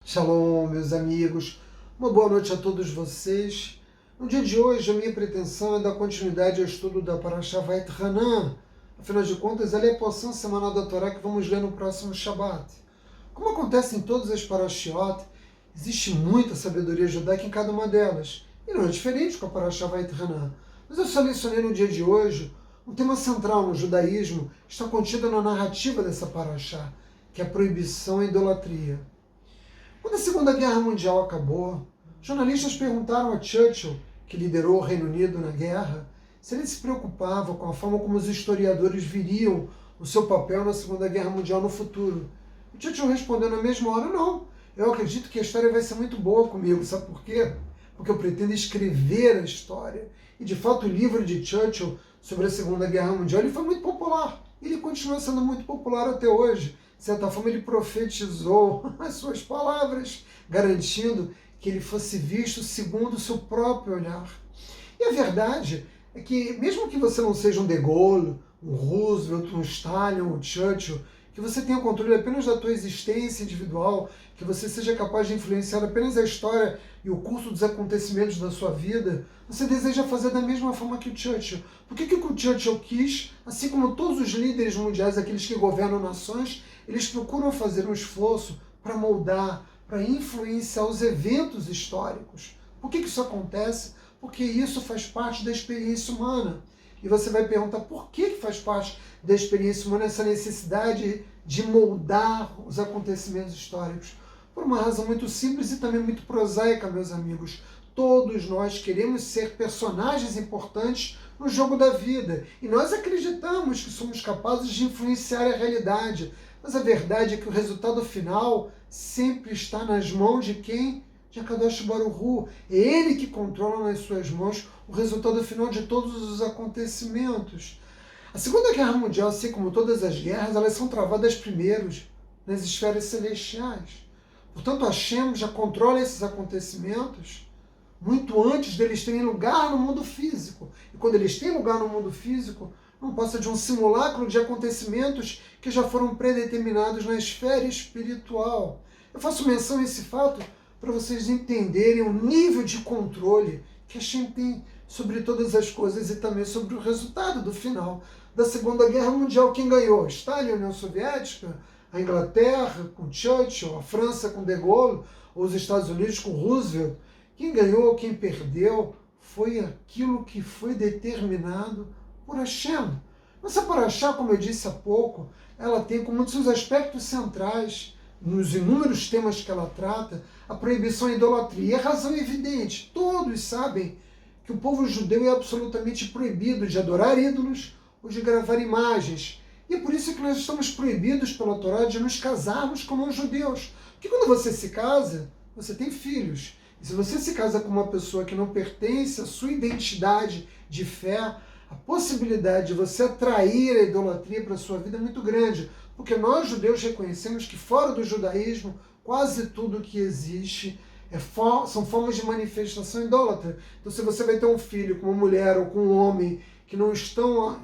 Shalom, meus amigos. Uma boa noite a todos vocês. No dia de hoje, a minha pretensão é dar continuidade ao estudo da Parashá Vayetchanan. Afinal de contas, ela é a porção semanal da Torá que vamos ler no próximo Shabat. Como acontece em todas as Parashiot, existe muita sabedoria judaica em cada uma delas. E não é diferente com a Parashá Vayetchanan. Mas eu selecionei no dia de hoje um tema central no judaísmo, que está contido na narrativa dessa Parashá, que é a proibição à idolatria. Quando a Segunda Guerra Mundial acabou, jornalistas perguntaram a Churchill, que liderou o Reino Unido na guerra, se ele se preocupava com a forma como os historiadores viriam o seu papel na Segunda Guerra Mundial no futuro. E Churchill respondeu na mesma hora: não, eu acredito que a história vai ser muito boa comigo. Sabe por quê? Porque eu pretendo escrever a história. E de fato o livro de Churchill sobre a Segunda Guerra Mundial ele foi muito popular. Ele continua sendo muito popular até hoje. De certa forma, ele profetizou as suas palavras, garantindo que ele fosse visto segundo o seu próprio olhar. E a verdade é que, mesmo que você não seja um De Gaulle, um Roosevelt, um Stalin, um Churchill, que você tenha controle apenas da tua existência individual, que você seja capaz de influenciar apenas a história e o curso dos acontecimentos da sua vida, você deseja fazer da mesma forma que o Churchill. Por que o Churchill quis, assim como todos os líderes mundiais, aqueles que governam nações, eles procuram fazer um esforço para moldar, para influenciar os eventos históricos. Por que isso acontece? Porque isso faz parte da experiência humana. E você vai perguntar por que faz parte da experiência humana essa necessidade de moldar os acontecimentos históricos? Por uma razão muito simples e também muito prosaica, meus amigos. Todos nós queremos ser personagens importantes no jogo da vida. E nós acreditamos que somos capazes de influenciar a realidade. Mas a verdade é que o resultado final sempre está nas mãos de quem? De Akadosh Baruch Hu. É ele que controla nas suas mãos o resultado final de todos os acontecimentos. A Segunda Guerra Mundial, assim como todas as guerras, elas são travadas primeiro nas esferas celestiais. Portanto, Hashem já controla esses acontecimentos muito antes deles terem lugar no mundo físico. E quando eles têm lugar no mundo físico, não passa de um simulacro de acontecimentos que já foram predeterminados na esfera espiritual. Eu faço menção a esse fato para vocês entenderem o nível de controle que a gente tem sobre todas as coisas e também sobre o resultado do final da Segunda Guerra Mundial. Quem ganhou? Stalin, a União Soviética, a Inglaterra com Churchill, a França com De Gaulle, ou os Estados Unidos com Roosevelt. Quem ganhou, quem perdeu, foi aquilo que foi determinado por Hashem. Essa Parashá, como eu disse há pouco, ela tem como um dos seus aspectos centrais, nos inúmeros temas que ela trata, a proibição à idolatria. E a razão é evidente. Todos sabem que o povo judeu é absolutamente proibido de adorar ídolos ou de gravar imagens. E é por isso que nós estamos proibidos pela Torá de nos casarmos com não-judeus. Porque quando você se casa, você tem filhos. E se você se casa com uma pessoa que não pertence à sua identidade de fé, a possibilidade de você atrair a idolatria para a sua vida é muito grande, porque nós judeus reconhecemos que fora do judaísmo, quase tudo que existe são formas de manifestação idólatra. Então se você vai ter um filho com uma mulher ou com um homem que não estão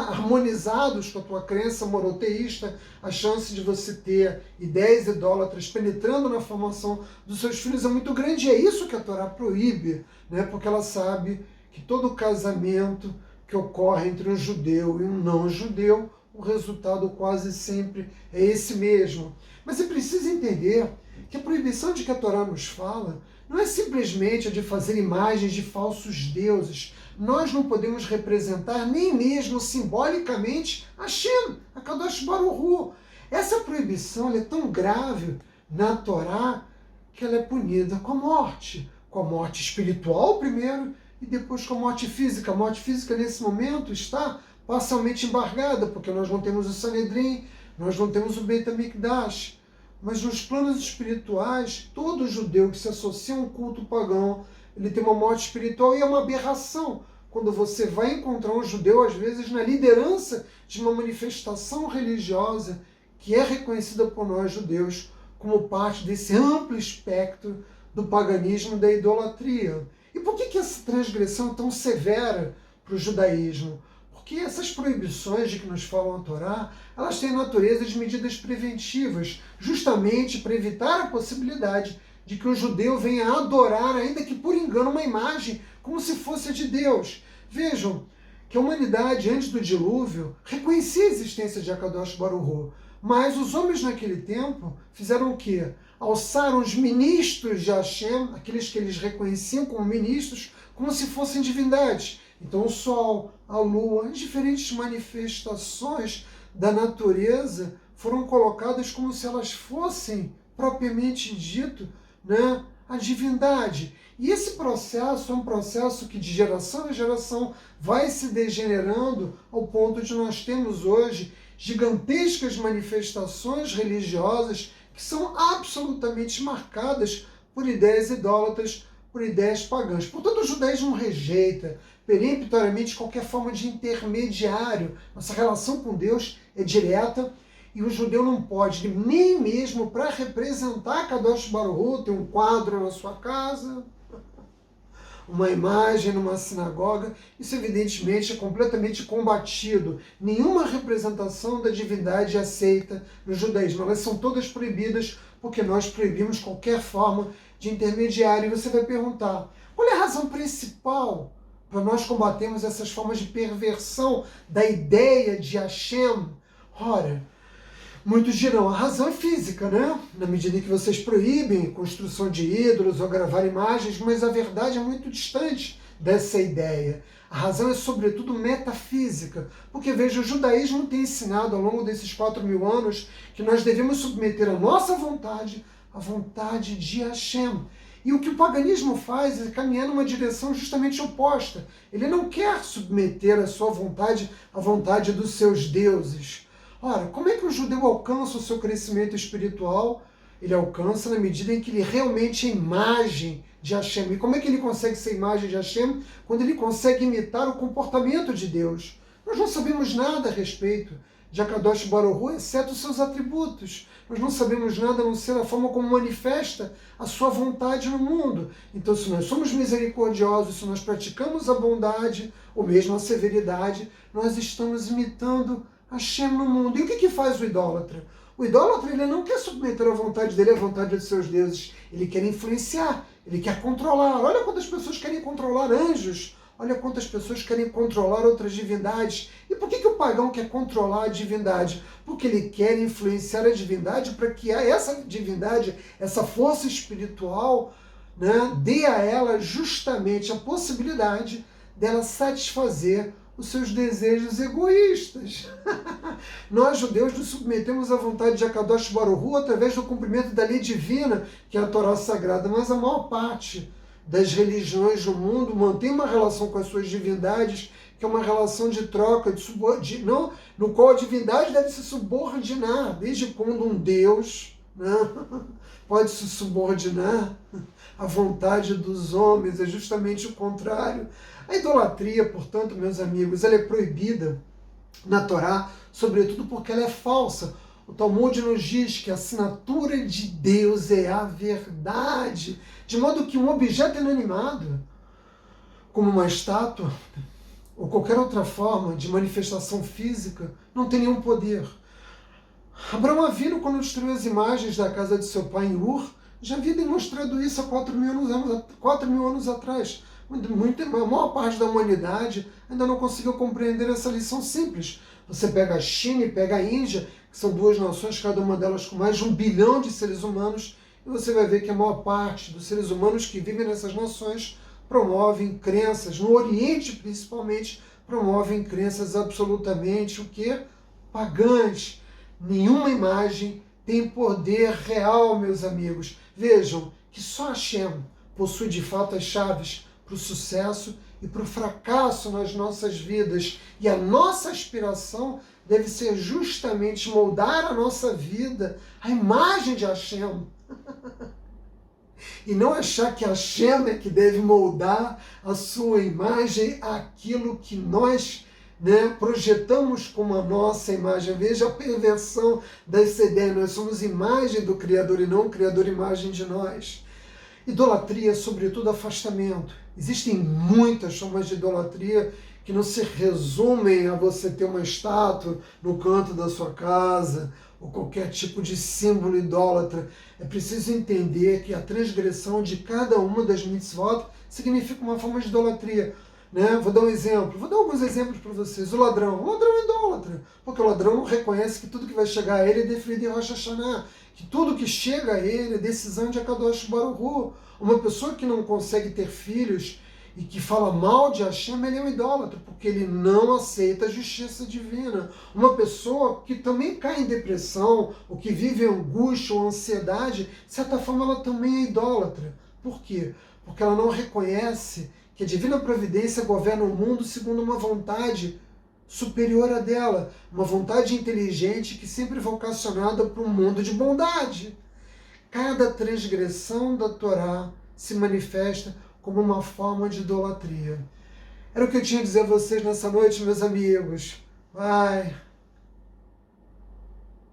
harmonizados com a tua crença monoteísta, a chance de você ter ideias idólatras penetrando na formação dos seus filhos é muito grande. E é isso que a Torá proíbe, né? Porque ela sabe que todo casamento que ocorre entre um judeu e um não-judeu, o resultado quase sempre é esse mesmo. Mas é preciso entender que a proibição de que a Torá nos fala não é simplesmente a de fazer imagens de falsos deuses. Nós não podemos representar nem mesmo simbolicamente Hashem, a Kadosh Baruch Hu. Essa proibição é tão grave na Torá que ela é punida com a morte espiritual primeiro, e depois com a morte física. A morte física, nesse momento, está parcialmente embargada, porque nós não temos o Sanedrim, nós não temos o Beit HaMikdash. Mas nos planos espirituais, todo judeu que se associa a um culto pagão, ele tem uma morte espiritual e é uma aberração. Quando você vai encontrar um judeu, às vezes, na liderança de uma manifestação religiosa que é reconhecida por nós judeus como parte desse amplo espectro do paganismo e da idolatria. E por que essa transgressão é tão severa para o judaísmo? Porque essas proibições de que nos falam a Torá, elas têm natureza de medidas preventivas, justamente para evitar a possibilidade de que o judeu venha adorar, ainda que por engano, uma imagem como se fosse a de Deus. Vejam que a humanidade, antes do dilúvio, reconhecia a existência de Akadosh Baruch Hu, mas os homens naquele tempo fizeram o quê? Alçaram os ministros de Hashem, aqueles que eles reconheciam como ministros, como se fossem divindades. Então o sol, a lua, as diferentes manifestações da natureza foram colocadas como se elas fossem, propriamente dito, né, a divindade. E esse processo é um processo que de geração em geração vai se degenerando ao ponto de nós termos hoje gigantescas manifestações religiosas que são absolutamente marcadas por ideias idólatras, por ideias pagãs. Portanto, o judaísmo rejeita peremptoriamente qualquer forma de intermediário. Nossa relação com Deus é direta e o judeu não pode, nem mesmo para representar Kadosh Baruch Hu, ter um quadro na sua casa, uma imagem numa sinagoga. Isso evidentemente é completamente combatido. Nenhuma representação da divindade é aceita no judaísmo. Elas são todas proibidas porque nós proibimos qualquer forma de intermediário. E você vai perguntar, qual é a razão principal para nós combatermos essas formas de perversão da ideia de Hashem? Ora, muitos dirão, a razão é física, né? Na medida em que vocês proíbem construção de ídolos ou gravar imagens, mas a verdade é muito distante dessa ideia. A razão é sobretudo metafísica, porque veja, o judaísmo tem ensinado ao longo desses 4.000 anos que nós devemos submeter a nossa vontade à vontade de Hashem. E o que o paganismo faz é caminhar numa direção justamente oposta. Ele não quer submeter a sua vontade à vontade dos seus deuses. Ora, como é que o judeu alcança o seu crescimento espiritual? Ele alcança na medida em que ele realmente é imagem de Hashem. E como é que ele consegue ser imagem de Hashem? Quando ele consegue imitar o comportamento de Deus. Nós não sabemos nada a respeito de Akadosh Baruch Hu, exceto os seus atributos. Nós não sabemos nada a não ser a forma como manifesta a sua vontade no mundo. Então, se nós somos misericordiosos, se nós praticamos a bondade, ou mesmo a severidade, nós estamos imitando Hashem no mundo. E o que faz o idólatra? O idólatra, ele não quer submeter a vontade dele à vontade dos seus deuses. Ele quer influenciar, ele quer controlar. Olha quantas pessoas querem controlar anjos. Olha quantas pessoas querem controlar outras divindades. E por que o pagão quer controlar a divindade? Porque ele quer influenciar a divindade para que essa divindade, essa força espiritual, né, dê a ela justamente a possibilidade dela satisfazer os seus desejos egoístas. Nós, judeus, nos submetemos à vontade de Akadosh Baruch Hu através do cumprimento da lei divina, que é a Torá Sagrada, mas a maior parte das religiões do mundo mantém uma relação com as suas divindades, que é uma relação de troca, no qual a divindade deve se subordinar. Desde quando um Deus, né, pode se subordinar à vontade dos homens? É justamente o contrário. A idolatria, portanto, meus amigos, ela é proibida na Torá, sobretudo porque ela é falsa. O Talmud nos diz que a assinatura de Deus é a verdade, de modo que um objeto inanimado, como uma estátua, ou qualquer outra forma de manifestação física, não tem nenhum poder. Abraão Avinu, quando destruiu as imagens da casa de seu pai em Ur, já havia demonstrado isso há 4.000 anos atrás. A maior parte da humanidade ainda não conseguiu compreender essa lição simples. Você pega a China e pega a Índia, que são duas nações, cada uma delas com mais de 1 bilhão de seres humanos, e você vai ver que a maior parte dos seres humanos que vivem nessas nações promovem crenças, no Oriente principalmente, promovem crenças absolutamente, o quê? Pagãs. Nenhuma imagem tem poder real, meus amigos. Vejam que só Hashem possui de fato as chaves para o sucesso e para o fracasso nas nossas vidas. E a nossa aspiração deve ser justamente moldar a nossa vida à imagem de Hashem. E não achar que Hashem é que deve moldar a sua imagem àquilo que nós, né, projetamos como a nossa imagem. Veja a perversão dessa ideia. Nós somos imagem do Criador e não o Criador imagem de nós. Idolatria, sobretudo afastamento. Existem muitas formas de idolatria que que não se resumem a você ter uma estátua no canto da sua casa, ou qualquer tipo de símbolo idólatra. É preciso entender que a transgressão de cada uma das mitzvot significa uma forma de idolatria. Né? Vou dar um exemplo, vou dar alguns exemplos para vocês. O ladrão é idólatra, porque o ladrão não reconhece que tudo que vai chegar a ele é definido em Rosh Hashanah, que tudo que chega a ele é decisão de Akadosh Baruch Hu. Uma pessoa que não consegue ter filhos e que fala mal de Hashem, ele é um idólatra, porque ele não aceita a justiça divina. Uma pessoa que também cai em depressão, ou que vive angústia ou ansiedade, de certa forma ela também é idólatra. Por quê? Porque ela não reconhece que a divina providência governa o mundo segundo uma vontade superior a dela, uma vontade inteligente que sempre é vocacionada para um mundo de bondade. Cada transgressão da Torá se manifesta como uma forma de idolatria. Era o que eu tinha a dizer a vocês nessa noite, meus amigos. Vai,